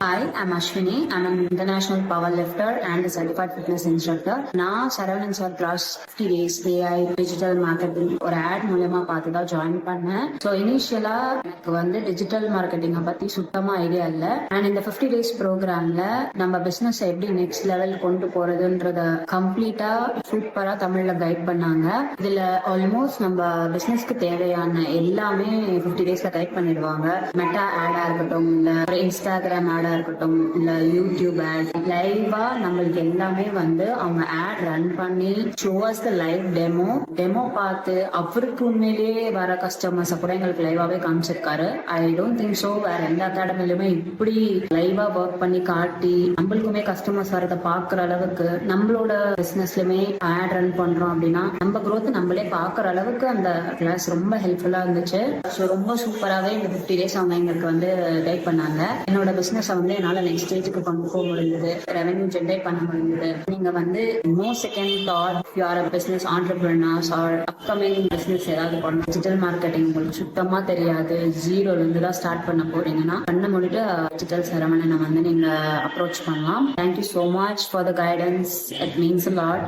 Hi, I'm Ashwini. I'm an international powerlifter and a certified fitness instructor. நான் Saravanan sir class 50 days AI digital marketing ஒரு ad மூலமா பார்த்து தான் join பண்ணேன். So இனிஷியலா எனக்கு வந்து டிஜிட்டல் மார்க்கெட்டிங்கை பத்தி சுத்தமா ஐடியா இல்லை. அண்ட் இந்த 50 days ப்ரோக்ராம்ல நம்ம பிசினஸ் எப்படி நெக்ஸ்ட் லெவல் கொண்டு போறதுன்றத கம்ப்ளீட்டா சூப்பரா தமிழ்ல கைட் பண்ணாங்க. இதுல ஆல்மோஸ்ட் நம்ம பிசினஸ்க்கு தேவையான எல்லாமே 50 daysல கைட் பண்ணிடுவாங்க. மெட்டா ஆடா இருக்கட்டும், இல்ல இன்ஸ்டாகிராம் ஆடா இருக்கட்டும், இல்ல யூடியூப் ஆட், லைவா நம்மளுக்கு எல்லாமே வந்து அவங்க ஆட் ரன் பண்ணி ஷோஸ் த லைவ் டெமோ பார்த்து அவருக்கு உண்மையிலேயே வர கஸ்டமர்ஸ் கூட எங்களுக்கு லைவாவே காமிச்சிருக்காரு. ஐ டோன்ட் திங்க் சோ வேற எந்த அகாடமிலுமே இப்படி லைவா ஒர்க் பண்ணி காட்டி நம்மளுக்குமே கஸ்டமர்ஸ் வரதை பாக்குற அளவுக்கு நம்மளோட பிசினஸ்லயுமே ஆட் ரன் பண்றோம் அப்படின்னா நம்ம growth நம்மளே பாக்குற அளவுக்கு அந்த கிளாஸ் ரொம்ப ஹெல்ப்ஃபுல்லா இருந்துச்சு. ஸோ ரொம்ப சூப்பராகவே இந்த 50 days அவங்க எங்களுக்கு வந்து கைட் பண்ணாங்க. என்னோட பிசினஸ் வந்து என்னால நெக்ஸ்ட் ஸ்டேஜுக்கு கொண்டு போக முடிஞ்சது, ரெவன்யூ ஜென்ரேட் பண்ண முடிஞ்சது. நீங்க வந்து no second thought you are a business entrepreneurs or upcoming business ஏதாவது பண்ணணும், டிஜிட்டல் மார்க்கெட்டிங் உங்களுக்கு சுத்தமா தெரியாது, ஜீரோல இருந்து தான் ஸ்டார்ட் பண்ண போறீங்கன்னா பண்ண முடிட்டு டிஜிட்டல் சரவணனை வந்து நீங்க அப்ரோச் பண்ணலாம். Thank you so much for the guidance. It means a lot.